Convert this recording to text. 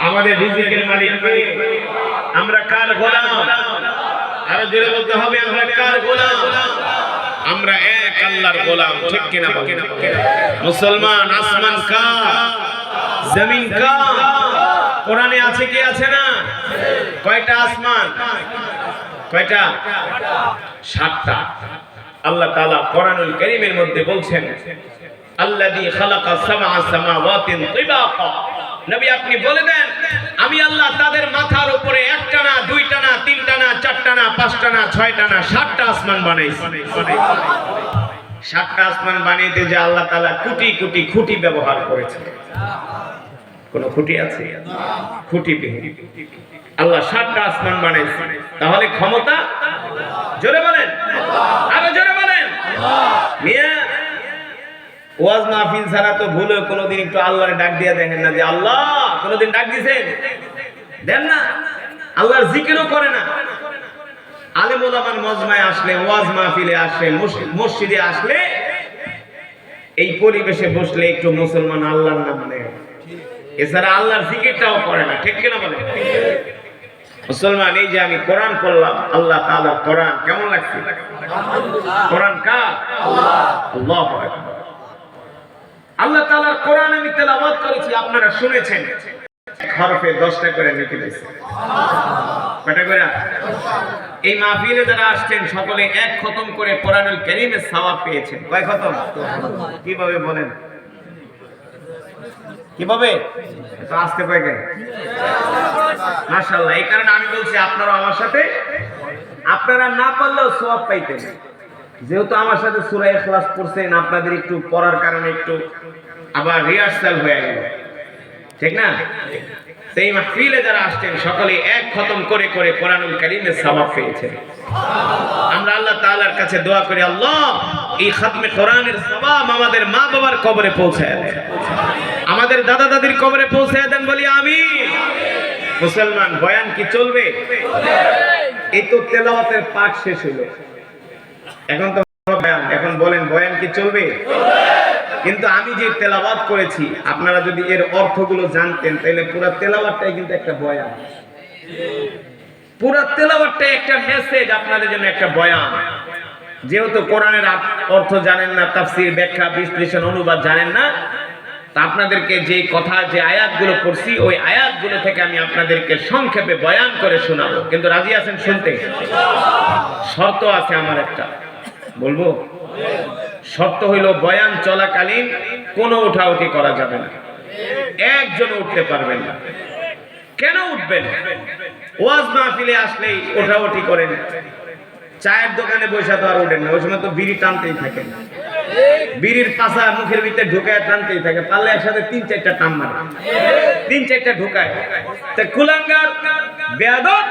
আমাদের রিজিকের মালিক কে? আমরা কার গোলাম? আরো জোরে বলতে হবে, আমরা কার গোলাম? আমরা এক আল্লাহর গোলাম, ঠিক কিনা বলেন? মুসলমান, আসমান কার? জমিন কার? কোরআনে আছে কি আছে না? কয়টা আসমান? কয়টা? 7টা। আল্লাহ তাআলা কোরআনুল কারীমের মধ্যে বলছেন, আল্লাযী খালাকা সাবআ সামাওয়াতিন তিবাকা। নবী আপনি বলে দেন, আমি আল্লাহ তাদের মাথার উপরে একটা না, দুইটা না, তিনটা না, চারটা না, পাঁচটা না, ছয়টা না, 7টা আসমান বানাইছি। 7টা আসমান বানাইতে যে আল্লাহ তাআলা কোটি কোটি খুঁটি ব্যবহার করেছে। কোন খুঁটি আছে? খুঁটি বিহীন আল্লাহ 7টা আসমান বানাইছে। তাহলে ক্ষমতা? জোরে বলেন, আরো জোরে বলেন। মিয়া ওয়াজ মাহফিল ছাড়া তো ভুলে কোনোদিন একটু আল্লাহরে ডাক দিয়ে দেখেন না যে আল্লাহ? কোনোদিন ডাক দিয়েছেন? দেন না। আল্লাহর জিকিরও করে না। আলেম ওলামার মজমায় আসলে, ওয়াজ মাহফিলে আসলে, মসজিদে আসলে, এই পরিবেশে বসলে একটু মুসলমান আল্লাহর নাম নেয়, এছাড়া আল্লাহর জিকিরটাও করে না, ঠিক কিনা বলেন? মুসলমান, এই যে আমি কোরআন পড়লাম, আল্লাহ তাআলার কোরআন, কেমন লাগছে? কোরআন কার? আল্লাহু আকবার। আল্লাহ তাআলার কোরআন আমি তেলাওয়াত করেছি, আপনারা শুনেছেন। হরফে 10টা করে লিখে দিয়েছে। কয়টা করে? এই মাহফিলে যারা আসছেন সকলে এক খতম করে কোরআনুল কারীমের সওয়াব পেয়েছেন। কয় খতম? কিভাবে বলেন? কিভাবে? এত আস্তে কয় কে? মাশাআল্লাহ। এই কারণে আমি বলছি আপনারা আমার সাথে, আপনারা না পারলেও সওয়াব পাইতেন। যেহেতু আমার সাথে সূরা ইখলাস পড়ছেন, আপনাদের একটু পড়ার কারণে একটু আবার রিহার্সাল হয়ে গেল, ঠিক না? সেই মাহফিলে যারা আসছেন সকলে এক খতম করে করে কোরআনুল কারীমের সওয়াব পেয়েছেন। আমরা আল্লাহ তাআলার কাছে দোয়া করি, আল্লাহ এই খতমে কোরআনের সওয়াব আমাদের মা বাবার কবরে পৌঁছায় দেন, আমাদের দাদা দাদির কবরে পৌঁছায় দেন, বলি আমিন। মুসলমান, বয়ান কি চলবে? এই তো তেলাওয়াতের পাঠ শেষ হলো, এখন তো বয়ান। এখন বলেন, বয়ান কি চলবে? কিন্তু আমি যে তেলাওয়াত করেছি, আপনারা যদি এর অর্থগুলো জানতেন তাহলে পুরো তেলাওয়াতটাই কিন্তু একটা বয়ান। পুরো তেলাওয়াতটাই একটা মেসেজ, আপনাদের জন্য একটা বয়ান। যেহেতু কোরআনের অর্থ জানেন না, তাফসীর, ব্যাখ্যা, বিশ্লেষণ, অনুবাদ জানেন না, তা আপনাদেরকে যে কথা, যে আয়াতগুলো পড়ছি, ওই আয়াতগুলো থেকে আমি আপনাদেরকে সংক্ষেপে বয়ান করে শোনাবো। কিন্তু রাজি আছেন শুনতে? শর্ত আছে আমার একটা, বলবো? শর্ত হইল, বয়ান চলাকালীন কোনো উঠাউঠি করা যাবে না, একজন উঠতে পারবেন না। কেন উঠবেন? ওয়াজ মাহফিলে আসলেই উঠাউঠি করেন, চায়ের দোকানে বসে তো আর ওঠেন না, ওই সময় তো বিড়ি টানতেই থাকেন, বিড়ির পাশা মুখের ভিতরে ঢুকায় টানতেই থাকে, পারলে একসাথে 3-4টা টান মারে, 3-4টা ঢুকায়। কুলাঙ্গার, বেয়াদব।